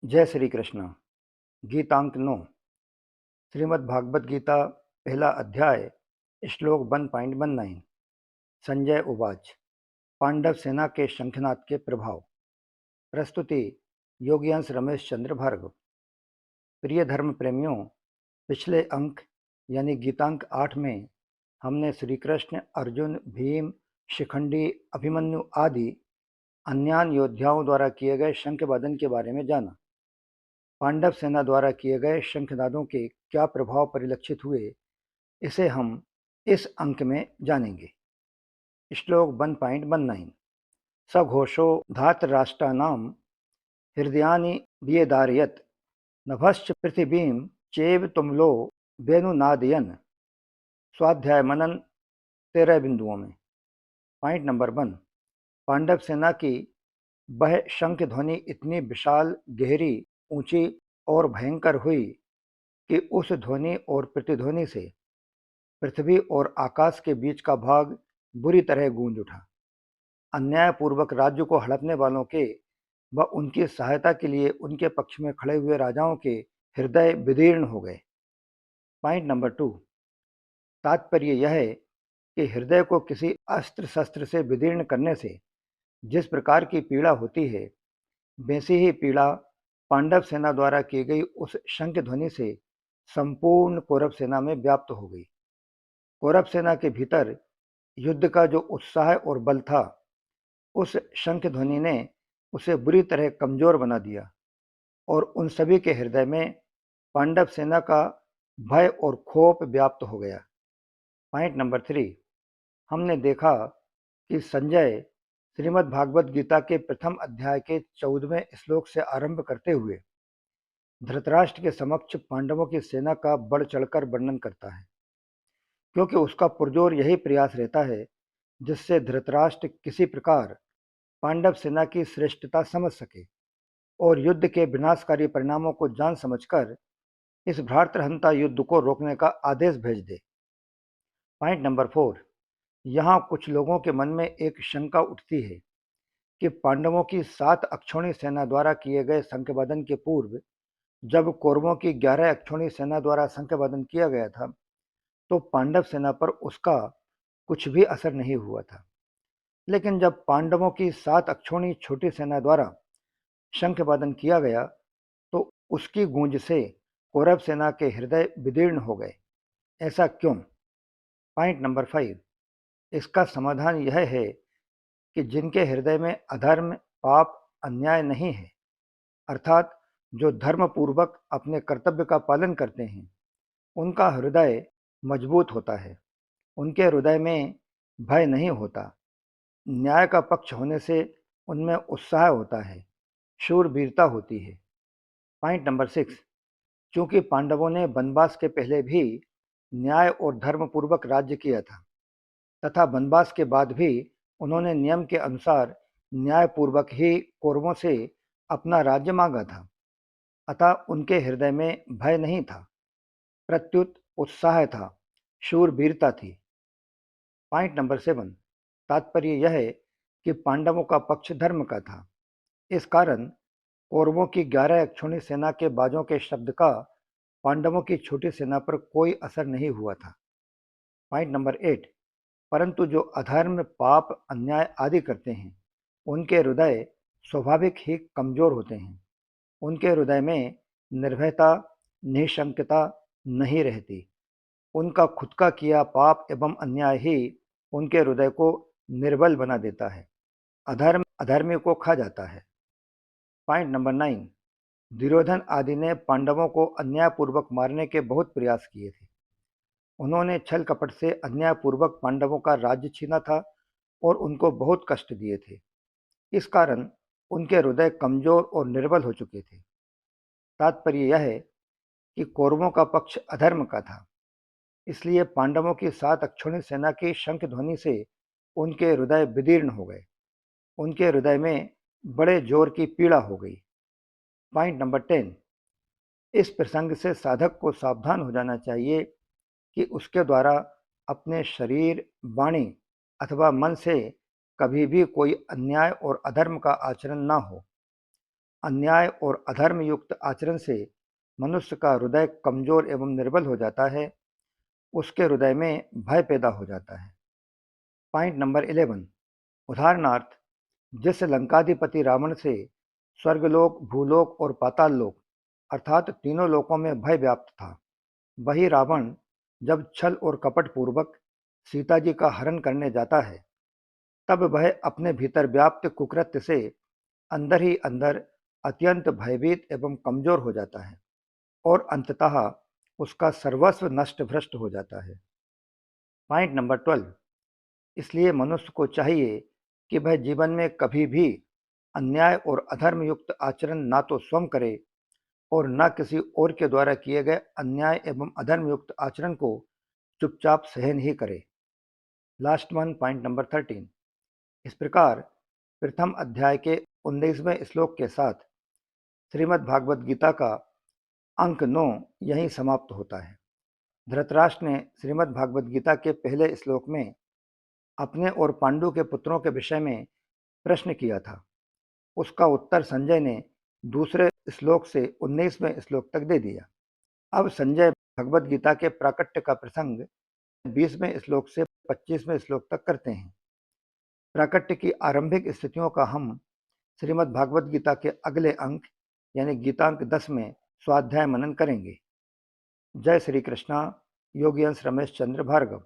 जय श्री कृष्ण। गीतांक 9 श्रीमद्भागवत गीता पहला अध्याय श्लोक 1.19। संजय उवाच। पांडव सेना के शंखनाद के प्रभाव। प्रस्तुति योगियांश रमेश चंद्र भार्गव। प्रिय धर्म प्रेमियों, पिछले अंक यानी गीतांक 8 में हमने श्री कृष्ण, अर्जुन, भीम, शिखंडी, अभिमन्यु आदि अन्यान योद्धाओं द्वारा किए गए शंखवादन के बारे में जाना। पांडव सेना द्वारा किए गए शंखनादों के क्या प्रभाव परिलक्षित हुए, इसे हम इस अंक में जानेंगे। श्लोक 1.19। सघोषो धातराष्ट्राणां हृदयानि व्यदारयत् नभश्च पृथिवीं चैव तुमलो वेणुनादयन्। स्वाध्याय मनन 13 बिंदुओं में। Point number 1। पांडव सेना की वह शंख ध्वनि इतनी विशाल, गहरी, ऊंची और भयंकर हुई कि उस ध्वनि और प्रतिध्वनि से पृथ्वी और आकाश के बीच का भाग बुरी तरह गूंज उठा। अन्यायपूर्वक राज्य को हड़पने वालों के व उनकी सहायता के लिए उनके पक्ष में खड़े हुए राजाओं के हृदय विदीर्ण हो गए। Point number 2। तात्पर्य यह है कि हृदय को किसी अस्त्र शस्त्र से विदीर्ण करने से जिस प्रकार की पीड़ा होती है, वैसी ही पीड़ा पांडव सेना द्वारा की गई उस शंख ध्वनि से संपूर्ण कौरव सेना में व्याप्त हो गई। कौरव सेना के भीतर युद्ध का जो उत्साह और बल था, उस शंख ध्वनि ने उसे बुरी तरह कमजोर बना दिया और उन सभी के हृदय में पांडव सेना का भय और क्षोभ व्याप्त हो गया। Point number 3। हमने देखा कि संजय श्रीमद् भागवत गीता के प्रथम अध्याय के 14वें श्लोक से आरंभ करते हुए धृतराष्ट्र के समक्ष पांडवों की सेना का बढ़ चढ़कर वर्णन करता है, क्योंकि उसका पुरजोर यही प्रयास रहता है जिससे धृतराष्ट्र किसी प्रकार पांडव सेना की श्रेष्ठता समझ सके और युद्ध के विनाशकारी परिणामों को जान समझकर इस भ्रातृहंता युद्ध को रोकने का आदेश भेज दे। Point number 4। यहाँ कुछ लोगों के मन में एक शंका उठती है कि पांडवों की 7 अक्षौणी सेना द्वारा किए गए शंखवादन के पूर्व जब कौरवों की 11 अक्षौणी सेना द्वारा शंखवादन किया गया था, तो पांडव सेना पर उसका कुछ भी असर नहीं हुआ था। लेकिन जब पांडवों की 7 अक्षौणी छोटी सेना द्वारा शंखवादन किया गया, तो उसकी गूंज से कौरव सेना के हृदय विदीर्ण हो गए। ऐसा क्यों? Point number 5। इसका समाधान यह है कि जिनके हृदय में अधर्म, पाप, अन्याय नहीं है, अर्थात जो धर्मपूर्वक अपने कर्तव्य का पालन करते हैं, उनका हृदय मजबूत होता है। उनके हृदय में भय नहीं होता। न्याय का पक्ष होने से उनमें उत्साह होता है, शूरवीरता होती है। Point number 6। चूंकि पांडवों ने वनवास के पहले भी न्याय और धर्मपूर्वक राज्य किया था तथा वनवास के बाद भी उन्होंने नियम के अनुसार न्यायपूर्वक ही कौरवों से अपना राज्य मांगा था, अतः उनके हृदय में भय नहीं था, प्रत्युत उत्साह था, शूरवीरता थी। Point number 7। तात्पर्य यह है कि पांडवों का पक्ष धर्म का था। इस कारण कौरवों की 11 अक्षौणी सेना के बाजों के शब्द का पांडवों की छोटी सेना पर कोई असर नहीं हुआ था। Point number 8। परंतु जो अधर्म, पाप, अन्याय आदि करते हैं, उनके हृदय स्वाभाविक ही कमजोर होते हैं। उनके हृदय में निर्भयता, निशंकता नहीं रहती। उनका खुद का किया पाप एवं अन्याय ही उनके हृदय को निर्बल बना देता है। अधर्म अधर्मी को खा जाता है। Point number 9। दुर्योधन आदि ने पांडवों को अन्यायपूर्वक मारने के बहुत प्रयास किए थे। उन्होंने छल कपट से अन्यायपूर्वक पांडवों का राज्य छीना था और उनको बहुत कष्ट दिए थे। इस कारण उनके हृदय कमजोर और निर्बल हो चुके थे। तात्पर्य यह है कि कौरवों का पक्ष अधर्म का था, इसलिए पांडवों की 7 अक्षौणी सेना की शंख ध्वनि से उनके हृदय विदीर्ण हो गए। उनके हृदय में बड़े जोर की पीड़ा हो गई। Point number 10। इस प्रसंग से साधक को सावधान हो जाना चाहिए कि उसके द्वारा अपने शरीर, वाणी अथवा मन से कभी भी कोई अन्याय और अधर्म का आचरण ना हो। अन्याय और अधर्म युक्त आचरण से मनुष्य का हृदय कमजोर एवं निर्बल हो जाता है, उसके हृदय में भय पैदा हो जाता है। पॉइंट नंबर 11, उदाहरणार्थ, जिस लंकाधिपति रावण से स्वर्गलोक, भूलोक और पाताल लोक अर्थात तीनों लोकों में भय व्याप्त था, वही रावण जब छल और कपट पूर्वक सीता जी का हरण करने जाता है, तब वह अपने भीतर व्याप्त कुकृत्य से अंदर ही अंदर अत्यंत भयभीत एवं कमजोर हो जाता है और अंततः उसका सर्वस्व नष्ट भ्रष्ट हो जाता है। पॉइंट नंबर 12, इसलिए मनुष्य को चाहिए कि वह जीवन में कभी भी अन्याय और अधर्म युक्त आचरण ना तो स्वयं करे और न किसी और के द्वारा किए गए अन्याय एवं अधर्म युक्त आचरण को चुपचाप सहन ही करे। Last one, point number 13। इस प्रकार प्रथम अध्याय के 19वें श्लोक के साथ श्रीमद् भागवत गीता का अंक 9 यहीं समाप्त होता है। धृतराष्ट्र ने श्रीमद् भागवत गीता के पहले श्लोक में अपने और पांडु के पुत्रों के विषय में प्रश्न किया था। उसका उत्तर संजय ने दूसरे श्लोक से 19वें श्लोक तक दे दिया। अब संजय भगवत गीता के प्राकट्य का प्रसंग 20वें श्लोक से 25वें श्लोक तक करते हैं। प्राकट्य की आरंभिक स्थितियों का हम श्रीमद् भागवत गीता के अगले अंक यानी गीतांक 10 में स्वाध्याय मनन करेंगे। जय श्री कृष्णा। योगी अंश रमेश चंद्र भार्गव।